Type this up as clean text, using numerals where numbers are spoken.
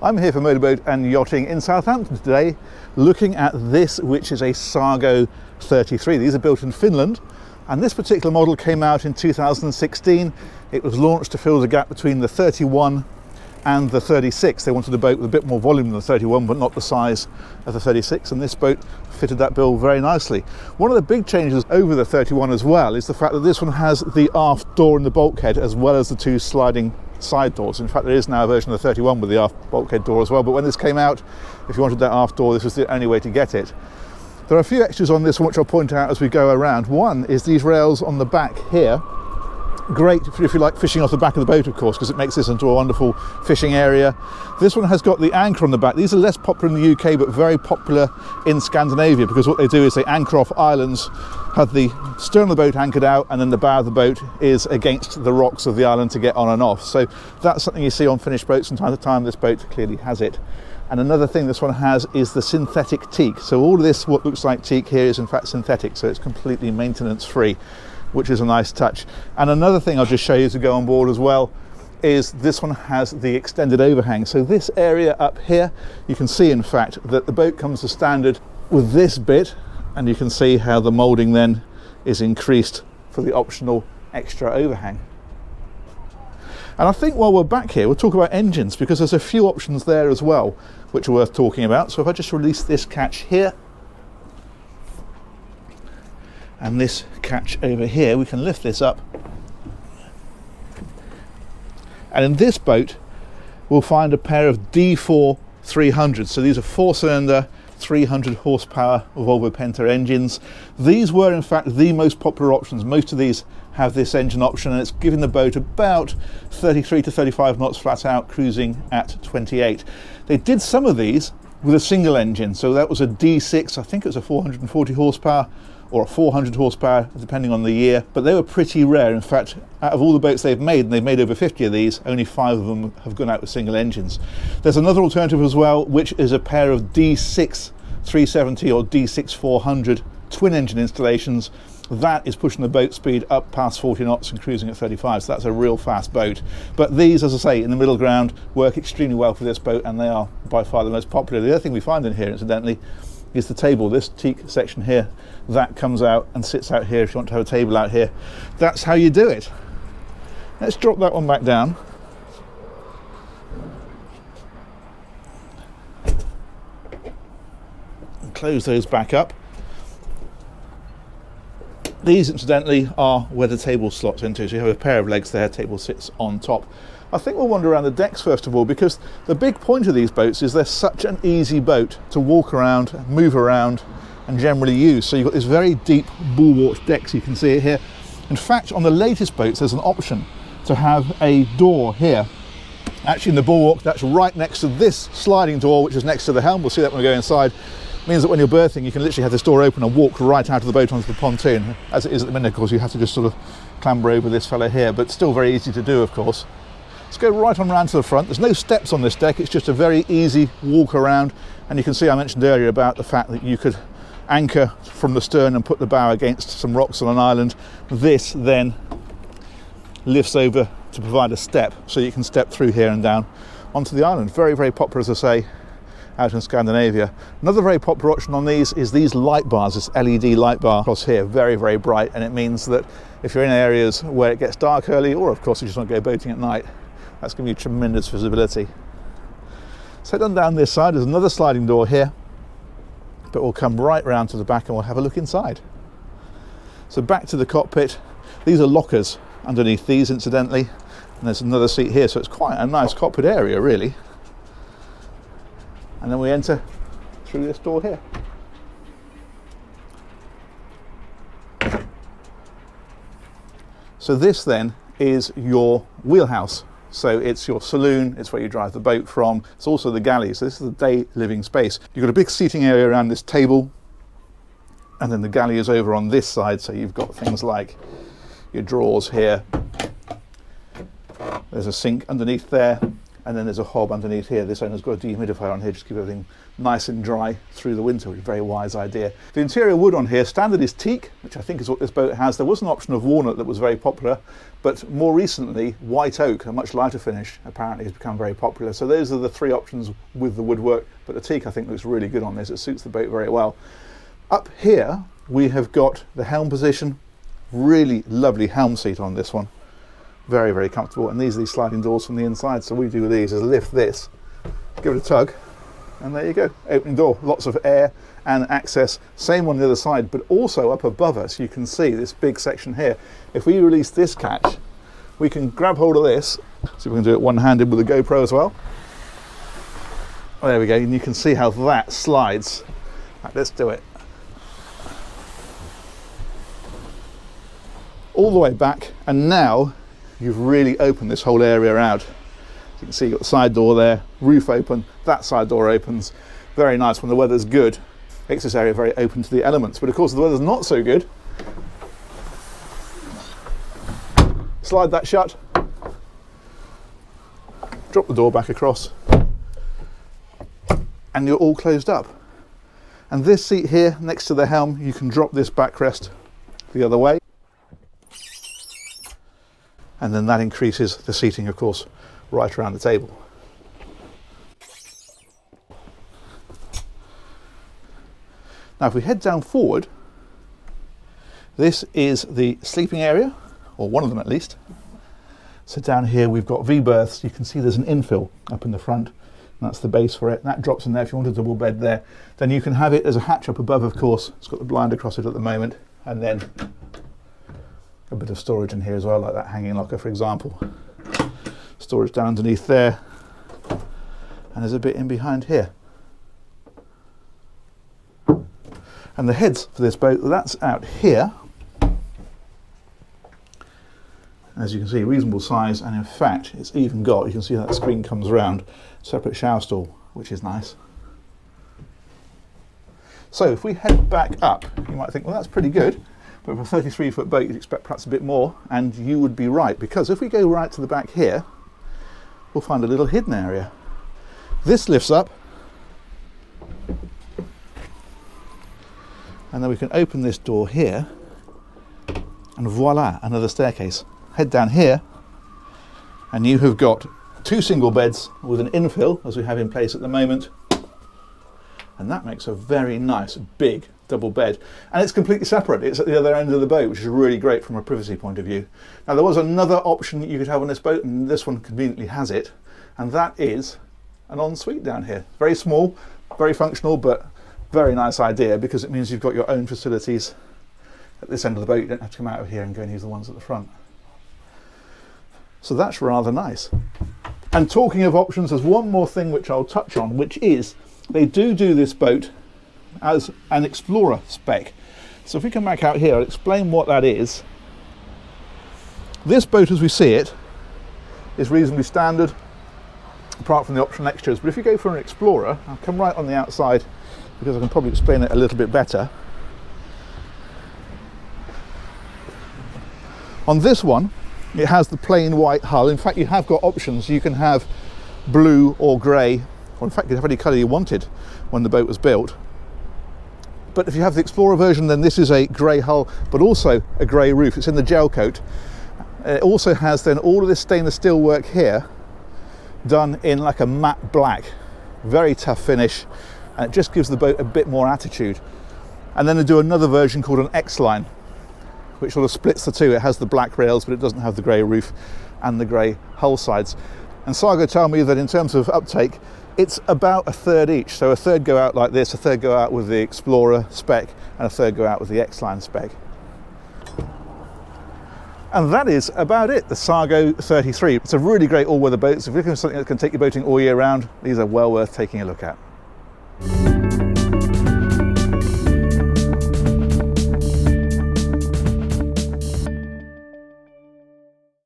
I'm here for Motorboat and Yachting in Southampton today, looking at this, which is a Sargo 33. These are built in Finland, and this particular model came out in 2016. It was launched to fill the gap between the 31 and the 36. They wanted a boat with a bit more volume than the 31, but not the size of the 36, and this boat fitted that bill very nicely. One of the big changes over the 31 as well is the fact that this one has the aft door in the bulkhead as well as the two sliding side doors. In fact, there is now a version of the 31 with the aft bulkhead door as well, but when this came out, if you wanted that aft door, this was the only way to get it. There are a few extras on this one which I'll point out as we go around. One is these rails on the back here. Great if you like fishing off the back of the boat, of course, because it makes this into a wonderful fishing area. This one has got the anchor on the back. These are less popular in the UK but very popular in Scandinavia, because what they do is they anchor off islands, have the stern of the boat anchored out, and then the bow of the boat is against the rocks of the island to get on and off. So that's something you see on finished boats from time to time. This boat clearly has it. And another thing this one has is the synthetic teak. So all of this, what looks like teak here, is in fact synthetic, so it's completely maintenance free, which is a nice touch. And another thing I'll just show you to go on board as well is this one has the extended overhang. So this area up here, you can see in fact that the boat comes to standard with this bit, and you can see how the moulding then is increased for the optional extra overhang. And I think while we're back here, we'll talk about engines, because there's a few options there as well which are worth talking about. So if I just release this catch here, and this catch over here, we can lift this up, and in this boat we'll find a pair of D4 300s. So these are 4-cylinder 300 horsepower Volvo Penta engines. These were in fact the most popular options. Most of these have this engine option, and it's giving the boat about 33 to 35 knots flat out, cruising at 28. They did some of these with a single engine, so that was a D6, I think it was a 440 horsepower or a 400 horsepower, depending on the year, but they were pretty rare. In fact, out of all the boats they've made, and they've made over 50 of these, only 5 of them have gone out with single engines. There's another alternative as well, which is a pair of D6 370 or D6 400 twin engine installations. That is pushing the boat speed up past 40 knots and cruising at 35, so that's a real fast boat. But these, as I say, in the middle ground, work extremely well for this boat, and they are by far the most popular. The other thing we find in here, incidentally, is the table. This teak section here, that comes out and sits out here if you want to have a table out here. That's how you do it. Let's drop that one back down. And close those back up. These, incidentally, are where the table slots into, so you have a pair of legs there, table sits on top. I think we'll wander around the decks first of all, because the big point of these boats is they're such an easy boat to walk around, move around, and generally use. So you've got this very deep bulwark decks, you can see it here. In fact, on the latest boats, there's an option to have a door here. Actually, in the bulwark, that's right next to this sliding door, which is next to the helm. We'll see that when we go inside. It means that when you're berthing, you can literally have this door open and walk right out of the boat onto the pontoon. As it is at the minute, of course, you have to just sort of clamber over this fella here, but still very easy to do, of course. Let's go right on round to the front. There's no steps on this deck, it's just a very easy walk around, and you can see I mentioned earlier about the fact that you could anchor from the stern and put the bow against some rocks on an island. This then lifts over to provide a step, so you can step through here and down onto the island. Very, very popular, as I say, out in Scandinavia. Another very popular option on these is these light bars, this LED light bar across here, very, very bright, and it means that if you're in areas where it gets dark early, or of course you just want to go boating at night, that's going to be tremendous visibility. So head on down this side, there's another sliding door here, but we'll come right round to the back and we'll have a look inside. So back to the cockpit. These are lockers underneath these, incidentally, and there's another seat here, so it's quite a nice cockpit area, really. And then we enter through this door here. So this then is your wheelhouse. So it's your saloon, it's where you drive the boat from. It's also the galley, so this is the day living space. You've got a big seating area around this table, and then the galley is over on this side, so you've got things like your drawers here. There's a sink underneath there. and then there's a hob underneath here. This owner's got a dehumidifier on here just to keep everything nice and dry through the winter, which is a very wise idea. The interior wood on here, standard is teak, which I think is what this boat has. There was an option of walnut that was very popular, but more recently white oak, a much lighter finish, apparently has become very popular. So those are the three options with the woodwork, but the teak I think looks really good on this. It suits the boat very well. Up here we have got the helm position, really lovely helm seat on this one. Very, very comfortable, and these are these sliding doors from the inside, so we do these is lift this, give it a tug, and there you go, opening door, lots of air and access. Same on the other side, but also up above us you can see this big section here. If we release this catch, we can grab hold of this, see if we can do it one-handed with the GoPro as well. Oh, there we go, and you can see how that slides. Right, let's do it. All the way back, and now you've really opened this whole area out. You can see you've got the side door there, roof open, that side door opens. Very nice when the weather's good. Makes this area very open to the elements. But of course, if the weather's not so good, slide that shut, drop the door back across, and you're all closed up. And this seat here next to the helm, you can drop this backrest the other way. And then that increases the seating, of course, right around the table. Now if we head down forward, this is the sleeping area, or one of them at least. So down here we've got V-berths. You can see there's an infill up in the front, and that's the base for it. That drops in there if you want a double bed there. Then you can have it as a hatch up above, of course. It's got the blind across it at the moment, and then a bit of storage in here as well, like that hanging locker, for example. Storage down underneath there, and there's a bit in behind here. And the heads for this boat, that's out here. As you can see, reasonable size, and in fact it's even got, you can see how that screen comes around, separate shower stall, which is nice. So if we head back up, you might think, well, that's pretty good. But for a 33-foot boat, you'd expect perhaps a bit more, and you would be right, because if we go right to the back here, we'll find a little hidden area. This lifts up, and then we can open this door here, and voila, another staircase. Head down here, and you have got two single beds with an infill, as we have in place at the moment, and that makes a very nice, big double bed, and it's completely separate. It's at the other end of the boat, which is really great from a privacy point of view. Now there was another option that you could have on this boat, and this one conveniently has it, and that is an ensuite down here. Very small, very functional, but very nice idea, because it means you've got your own facilities at this end of the boat. You don't have to come out of here and go and use the ones at the front. So that's rather nice. And talking of options, there's one more thing which I'll touch on, which is they do this boat as an Explorer spec. So if we come back out here, I'll explain what that is. This boat, as we see it, is reasonably standard, apart from the optional extras. But if you go for an Explorer, I'll come right on the outside because I can probably explain it a little bit better. On this one, it has the plain white hull. In fact, you have got options. You can have blue or grey, or in fact, you can have any colour you wanted when the boat was built. But if you have the Explorer version, then this is a grey hull, but also a grey roof. It's in the gel coat. It also has then all of this stainless steel work here done in like a matte black. Very tough finish, and it just gives the boat a bit more attitude. And then they do another version called an X-Line, which sort of splits the two. It has the black rails, but it doesn't have the grey roof and the grey hull sides. And Sargo tell me that in terms of uptake, it's about a third each. So a third go out like this, a third go out with the Explorer spec, and a third go out with the X-Line spec. And that is about it, the Sargo 33. It's a really great all-weather boat, so if you're looking for something that can take your boating all year round, these are well worth taking a look at.